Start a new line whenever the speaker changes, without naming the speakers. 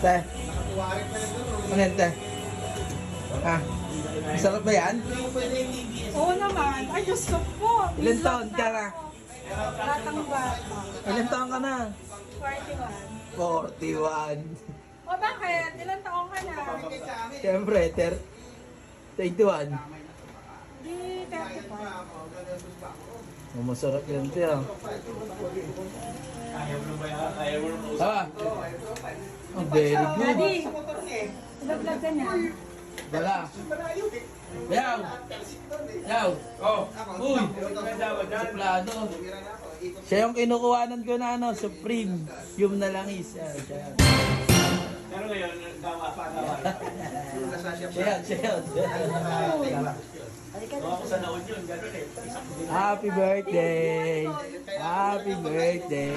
Te. Ano yan, te? Ha? Masarap ba yan?
Oo naman. Ay, Diyos ko po.
Ilan taon ka na?
Batang bata.
Ilan taon ka na?
41.
41.
O bakit? Ilan taong ka na?
Siyempre, 21.
Di 35.
Oh, masarap yan, te. Ah. Ah. Oh, very good.
Daddy, vlog ka na.
Dala. Yaw. Yaw. Oh. Uy. Suplado. Siya yung kinukuhanan ko na ano, Supreme. Yung nalangis. Siya.
Pero ngayon, tama pa
Siya.
ako sa naon yun, gano'n eh.
Happy birthday. Happy birthday.